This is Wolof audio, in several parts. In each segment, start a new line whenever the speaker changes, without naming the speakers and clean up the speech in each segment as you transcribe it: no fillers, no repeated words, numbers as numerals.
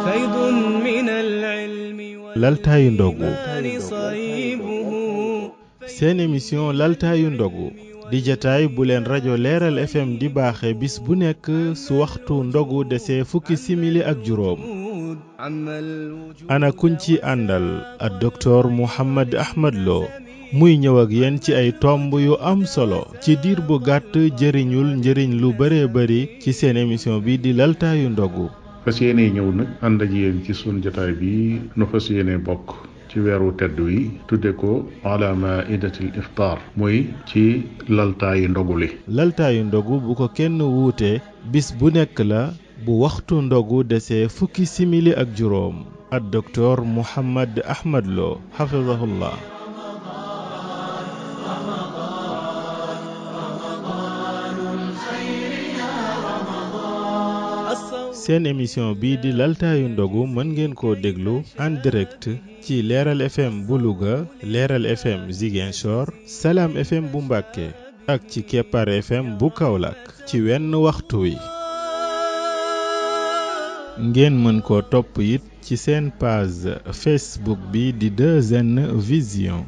فيض من العلم
laltaayu ndogu
صيبه
seen émission laltaayu ndogu di jataay bu leen rajo Leeral FM di baaxe bis bu nekk su waxtu ndogu desee fukki simili ak juróom
عم الوجود
ana kuñ ci àndal ak docteur Mouhammad Ahmad Lo muy ñëw ak yéen ci ay tomb yu am solo ci diir bu gàtt jëriñul njëriñ lu bare bari ci seen émission bi di laltaayu ndogu
fas yéene ñëw nag ànd ak yéen ci sunu jotaay bi nu fas yéene bokk ci weeru tedd wi tudde ko ala maidatil iftar muy ci laltaayu ndogu li
laltaayu ndogu bu ko kenn wuute bis bu nekk la bu waxtu ndogu desee fukki simili ak juróom ak docteur Mouhammad Ahmad Lo hafizahullah seen émission bii di laltaayu ndogu mën ngeen koo déglu en direct ci Leeral FM bu Louga Leeral FM Ziguinchor Salam FM bu Mbàkke ak ci Kepar FM bu Kaolack ci wenn waxtu wi ngeen mën koo topp it ci seen page Facebook bi di 2N Vision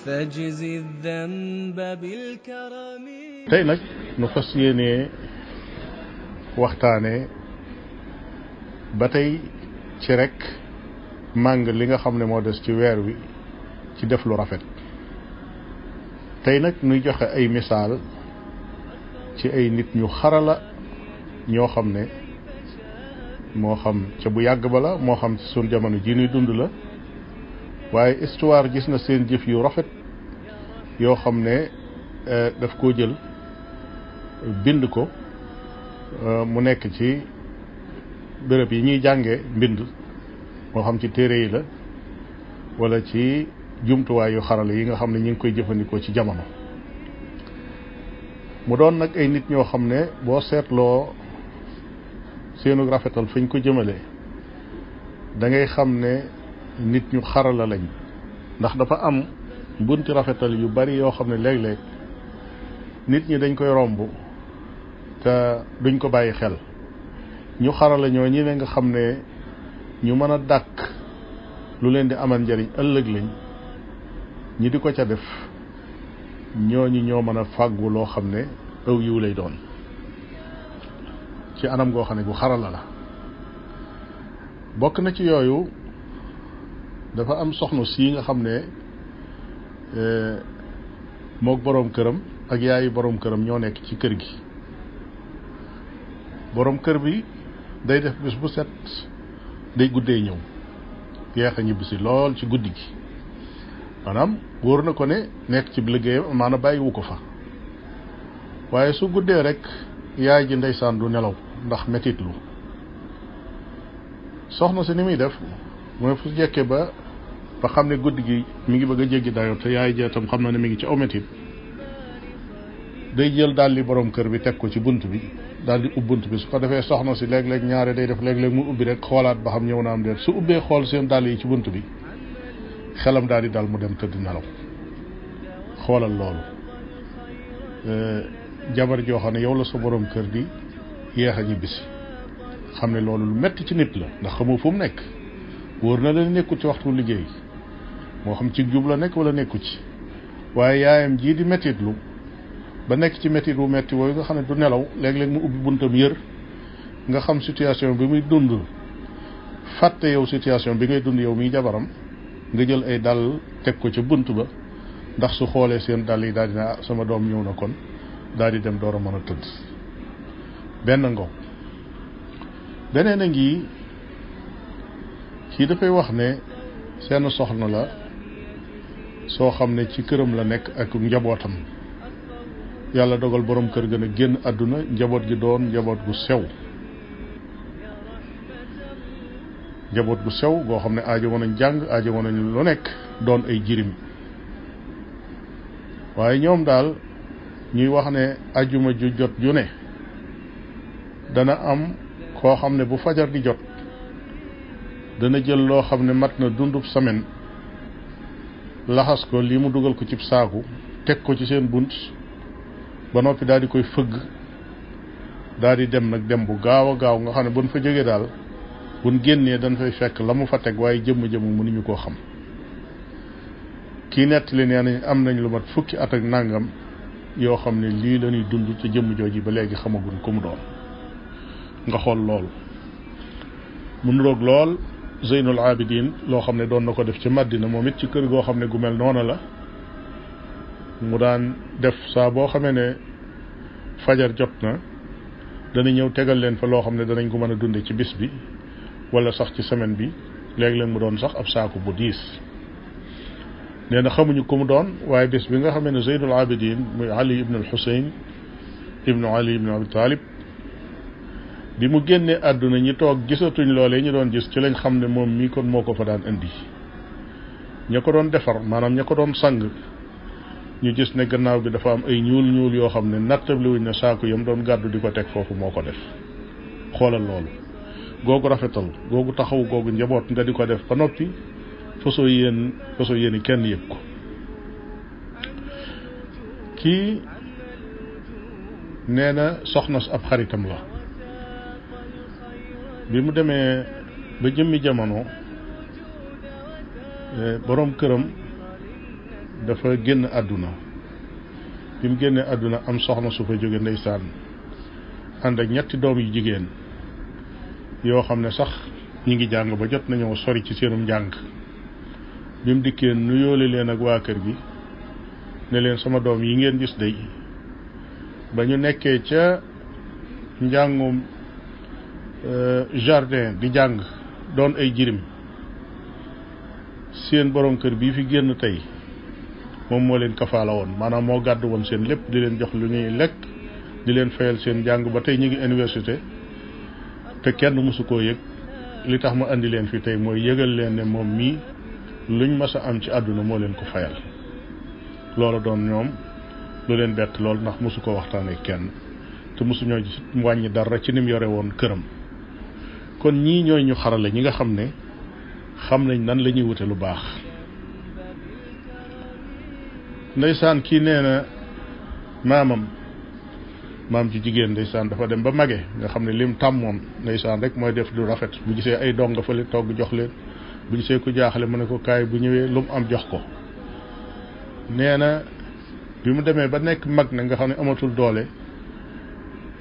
فاجزي الذنب بالكرم
tey nag nu fas yéene waxtaane ba tey ci rek màng li nga xam ne moo des ci weer wi ci def lu rafet tey nag nuy joxe ay misaal ci ay nit ñu xarala ñoo xam ne moo xam ca bu yàgg ba la moo xam ci sunu jamono ji nuy dund la waaye histoire gis na seen jëf yu rafet yoo xam ne daf koo jël bind ko mu nekk ci béréb yi ñuy jànge mbind moo xam ci téere yi la wala ci jumtuwaay yu xarala yi nga xam ne ñu ngi koy jëfandikoo ci jamono mu doon nag ay nit ñoo xam ne boo seetloo seenu rafetal fañ ko jëmale da ngay xam ne nit ñu xarala lañ ndax dafa am bunti rafetal yu bari yoo xam ne léeg-léeg nit ñi dañ koy romb te duñ ko bàyyi xel ñu xarala ñoo ñi ne nga xam ne ñu mën a dàkk lu leen di amal njariñ ëllëg lañ ñi di ko ca def ñooñu ñoo mën a fàggu loo xam ne aw yiw lay doon ci anam goo xam ne gu xarala la bokk na ci yooyu dafa am soxna sii nga xam ne mook boroom këram ak yaayi boroom këram ñoo nekk ci kër gi boroom kër bi day def bés bu set day guddee ñëw yeex a ñibbisi lool ci guddi gi maanaam wóor na ko ne nekk ci liggéeyam maanaam bàyyiwu ko fa waaye su guddee rek yaay ji ndeysaan du nelaw ndax metitlu soxna si ni muy def mooy fu jekkee ba xam ne guddi gi mi ngi bëgg a jéggi dayoo te yaay ja tam xam na ne mi ngi ci aw metit day jël daal li borom kër bi teg ko ci bunt bi daal di ub bunt bi su ko defee soxna si léeg-léeg ñaare day def léeg-léeg mu ubbi rek xoolaat ba xam ñëw na am déet su ubbee xool seen dàll yi ci bunt bi xelam daal di dal mu dem tëdd nelaw xoolal loolu jabar joo xam ne yow la sa borom kër di yeex a ñibbisi xam ne loolu lu metti ci nit la ndax xamoo fu mu nekk wóor na la nekkul ci waxtu liggéey moo xam ci jub la nekk wala nekku ci waaye yaayam jii di mettitlu ba nekk ci mettit wu metti wooyu nga xam ne du nelaw léeg-léeg mu ubbi buntam yër nga xam situation bi muy dund fàtte yow situation bi ngay dund yow miy jabaram nga jël ay dàll teg ko ca bunt ba ndax su xoolee seen dàll yi daal dina sama doom ñëw na kon daal di dem door a mën a tëdd benn ngoog beneen a ngi kii dafay wax ne seen soxna la soo xam ne ci këram la nekk ak njabootam yàlla dogal borom kër gën a génn àdduna njaboot gi doon njaboot gu sew goo xam ne aajo woon nañ jàng aajo woon nañ lu nekk doon ay jirim waaye ñoom daal ñuy wax ne ajuma ju jot ju ne dana am koo xam ne bu fajar di jot dana jël loo xam ne mat na dundub semaine laxas ko lii mu dugal ko cib saaku teg ko ci seen bunt ba noppi daal di koy fëgg daal di dem nag dem bu gaaw a gaaw nga xam ne buñ fa jógee daal buñ génnee dañ fay fekk la mu fa teg waaye jëmm mënuñu koo xam. kii nettali nee nañ am nañ lu mat fukki at ak nangam yoo xam ne lii la ñuy dund te jëmm jooji ba léegi xamaguñ ku mu doon. nga xool loolu mu nuroog lool Zeynul Abidin loo xam ne doon na ko def ci Madina moom it ci kër goo xam ne gu mel noona la mu daan def saa boo xamee ne fajar jot na dana ñëw tegal leen fa loo xam ne danañ ko mën a dunde ci bis bi wala sax ci semaine bi léeg-léeg mu doon sax ab saaku bu diis. nee na xamuñu ku mu doon waaye bis bi nga xamee ne Zeynul Abidin muy Ali ibn al-Husayn ibnu Ali ibn Abi Talib bi mu génnee àdduna ñi toog gisatuñ loolee ñu doon gis ci lañ xam ne moom mii kon moo ko fa daan indi. ña ko doon defar maanaam ña ko doon sang ñu gis ne gannaaw bi dafa am ay ñuul yoo xam ne nattable wuñ ne saaku yam doon gàddu di ko teg foofu moo ko def. xoolal loolu googu rafetal googu taxaw googu njaboot nga di ko def ba noppi fasoo yéen kenn yëg ko. kii nee na soxna ab xaritam la bi mu demee ba jëmmi jamono boroom këram dafa génn àdduna. bi mu génnee àdduna am soxna su fa jóge ndeysaan ànd ak ñetti doom yu jigéen yoo xam ne sax ñi ngi jàng ba jot nañoo sori ci seenum njàng. bi mu dikkee nuyoole leen ak waa kër gi ne leen sama doom yi ngeen gis day ba ñu nekkee ca njàngum jardin di jàng doon ay jirim seen borom kër bii fi génn tey moom moo leen kafaala woon maanaam moo gàddu woon seen lépp di leen jox lu ñuy lekk di leen fayal seen jàng ba tey ñu ngi université te kenn mësu koo yëg. li tax ma andi leen fi tey mooy yëgal leen ne moom mii luñ mas a am ci àdduna moo leen ko fayal. loolu doon ñoom lu leen bett lool ndax mësu ko waxtaanee kenn te mësuñoo wàññi dara ci ni mu yore woon këram. kon ñii ñooy ñu xarale ñi nga xam ne xam nañ nan la ñuy wute lu baax. ndeysaan kii nee na maam ji jigéen ndeysaan dafa dem ba mage nga xam ne lim tàmmoon ndeysaan rek mooy def lu rafet bu gisee ay dong fa le togg jox leen bu gisee ku jaaxle mu ne ko kaay bu ñëwee lu mu am jox ko. nee na bi mu demee ba nekk mag na nga xam ne amatul doole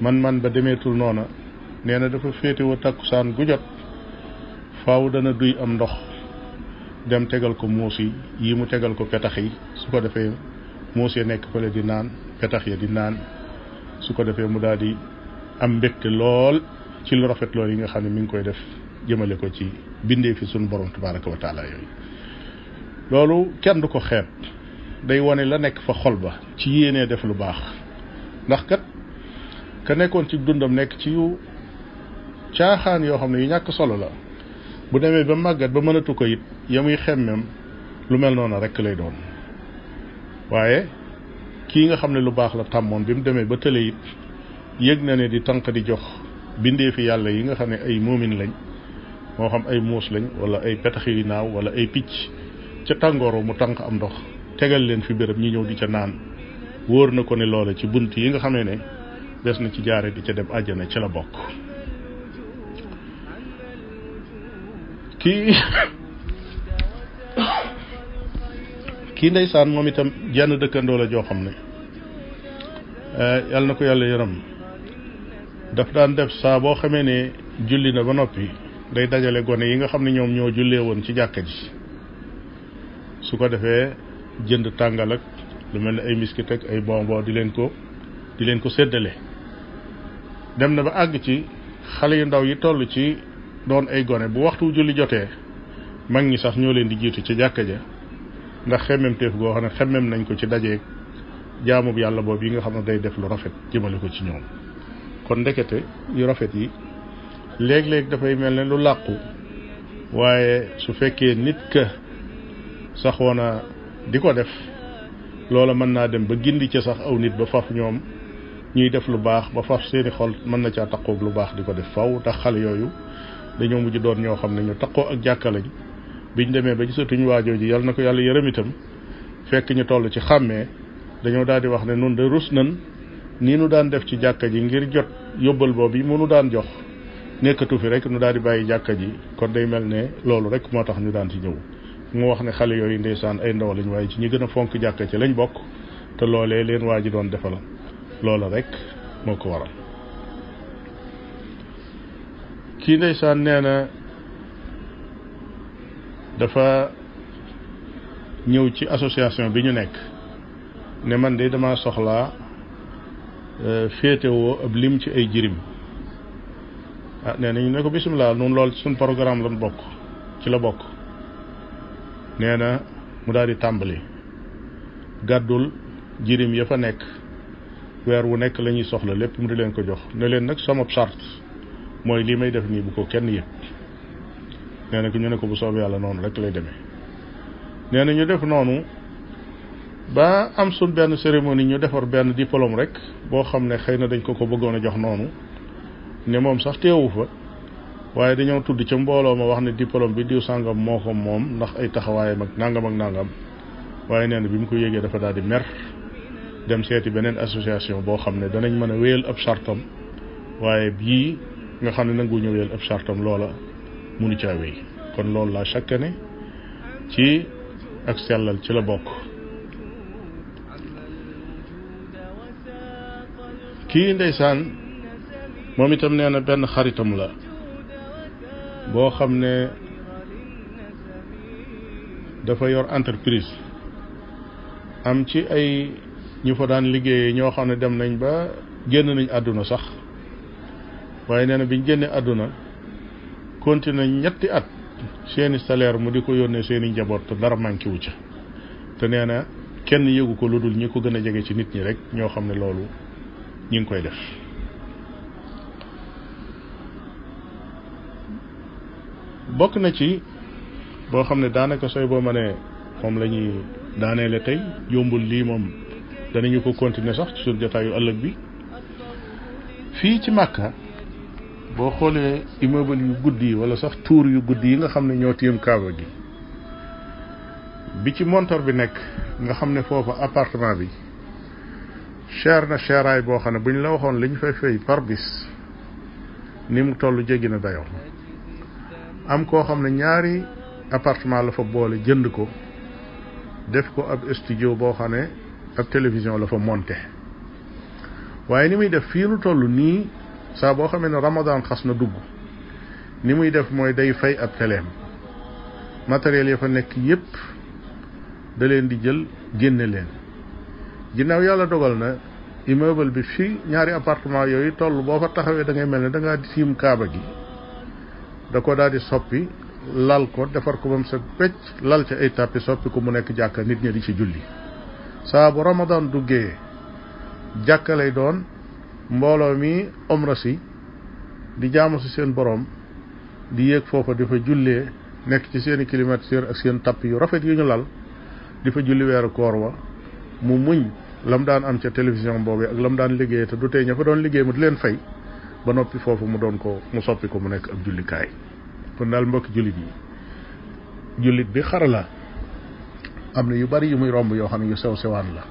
man ba demeetul noona nee na dafa féetewoo takkusaan gu jot faaw dana duy am ndox dem tegal ko muus yi mu tegal ko petax yi su ko defee muus ya nekk fële di naan petax ya di naan su ko defee mu daal di am mbégte lool ci lu rafet lool yi nga xam ne mi ngi koy def jëmale ko ci bindee fi suñu borom tabaraka wa taala yooyu. loolu kenn du ko xeeb day wane la nekk fa xol ba ci yéenee def lu baax ndax kat ka nekkoon ci dundam nekk ci yu caaxaan yoo xam ne yu ñàkk solo la bu demee ba màggat ba mënatu ko it ya muy xemmem lu mel noonu rek lay doon. waaye kii nga xam ne lu baax la tàmmoon bi mu demee ba tële it yëg na ne di tànq di jox bindee fi yàlla yi nga xam ne ay moomin lañ moo xam ay muus lañ wala ay petaxi naaw wala ay picc ca tàngooroo mu tànq am ndox tegal leen fi béréb ñi ñëw di ca naan wóor na ko ne loola ci bunt yi nga xamee ne des na ci jaare di ca dem àjjana ca la bokk. kii ndeysaan moom itam jenn dëkkandoo la joo xam ne yàlla na ko yàlla yërëm daf daan def saa boo xamee ne julli na ba noppi day dajale gone yi nga xam ne ñoom ñoo jullee woon ci jàkka ji su ko defee jënd tàngal ak lu mel ne ay miskit ak ay bonbon di leen ko séddale. dem na ba àgg ci xale yu ndaw yi toll ci doon ay gone bu waxtu julli jotee mag ñi sax ñoo leen di jiitu ci jàkka ja ndax xemmem teef goo xam ne xemmem nañ ko ci dajeeg jaamub yàlla boobu yi nga xam ne day def lu rafet jëmale ko ci ñoom. kon ndekete yu rafet yi léeg-léeg dafay mel ne lu làqu waaye su fekkee nit ka saxoon a di ko def loola mën naa dem ba gindi ca sax aw nit ba faf ñoom ñuy def lu baax ba faf seeni xol mën na caa taqoog lu baax di ko def faw tax xale yooyu dañoo mujj doon ñoo xam ne ñu taqoo ak jàkka lañ biñ demee ba gisatuñu waajoo ji yal na ko yàlla yërëm itam fekk ñu toll ci xàmmee dañoo daal di wax ne nun de rus nan nii nu daan def ci jàkka ji ngir jot yóbbal boobu yi mu nu daan jox nekkatu fi rek nu daal di bàyyi jàkka ji kon day mel ne loolu rek moo tax ñu daan ci ñëw mu wax ne xale yooyu ndeysaan ay ndaw lañ waaye ci ñi gën a fonk jàkka ci lañ bokk te loolee leen waa ji doon defal loola rek moo ko waral. kii ndeysaan nee na dafa ñëw ci association bi ñu nekk ne man de dama soxlaa féetewoo ab lim ci ay jirim nee na ñu ne ko bisimilah noonu lool suñ programme lan bokk ci la bokk. nee na mu daal di tàmbali gàddul jirim ya fa nekk weer wu nekk la ñuy soxla lépp mu di leen ko jox ne leen nag sama charte mooy lii may def nii bu ko kenn yëg. nee na ñu ne ko bu soobee yàlla noonu rek lay demee. nee na ñu def noonu ba am suñ benn cérémonie ñu defar benn diplôme rek boo xam ne xëy na dañ ko bëggoon a jox noonu ne moom sax teewu fa waaye dañoo tudd ca mbooloo ma wax ne diplôme bi diw sàngam moo ko moom ndax ay taxawaayam ak nangam waaye nee na bi mu ko yégee dafa daal di mer dem seeti beneen association boo xam ne danañ mën a wéyal ab chartam waaye bii nga xam ne nangu ñu wéyal ab chartam loola munu caa wéy kon loolu laa chaque année ci ak sellal ci la bokk. kii ndeysaan moom itam nee na benn xaritam la boo xam ne dafa yor entreprise am ci ay ñu fa daan liggéeyee ñoo xam ne dem nañ ba génn nañ àdduna sax waaye nee na biñ génnee àdduna continué ñetti at seeni salaire mu di ko yónnee seeni njaboot te dara manqué wu ca te nee na kenn yëgu ko lu dul ñi ko gën a jege ci nit ñi rek ñoo xam ne loolu ñi ngi koy def. bokk na ci boo xam ne daanaka sooy boo ma ne moom la ñuy daaneele tey yombul lii moom danañu ko continuer sax ci suñu jotaayu ëllëg bi. fii ci Makka boo xoolee immeuble yu guddi yi wala sax tour yu guddi yi nga xam ne ñoo tiim Kaaba gi bi ci montor bi nekk nga xam ne foofa appartement bi cher na cheraay boo xam ne bu ñu la waxoon li ñu fay fay par bis ni mu toll jéggi na dayoo. am koo xam ne ñaari appartement la fa boole jënd ko def ko ab studio boo xam ne ab télévision la fa monté waaye ni muy def fii nu toll nii saa boo xamee ne Ramadan xas na dugg ni muy def mooy day fay ab teleem matériel ya fa nekk yépp da leen di jël génne leen. ginnaaw yàlla dogal na immeuble bi fii ñaari appartement yooyu toll boo fa taxawee da ngay mel ne da ngaa tiim Kaaba gi. da ko daal di soppi lal ko defar ko ba mu sa pecc lal ca ay tàppi soppi ko mu nekk jàkka nit ñi di ci julli saa bu Ramadan duggee jàkka lay doon mbooloo mi omra si di jaamu si seen borom di yéeg foofa di fa jullee nekk ci seeni climatiseur ak seen tàpp yu rafet yu ñu lal di fa julli weeru koor wa mu muñ lam daan am ca télévision boobu ak lam daan liggéey te du tey ña fa doon liggéey mu di leen fay ba noppi foofu mu soppi ko mu nekk ab jullikaay. kon daal mbokki jullit yi jullit bi xarala am na yu bari yu muy romb yoo xam ne yu sew sewaan la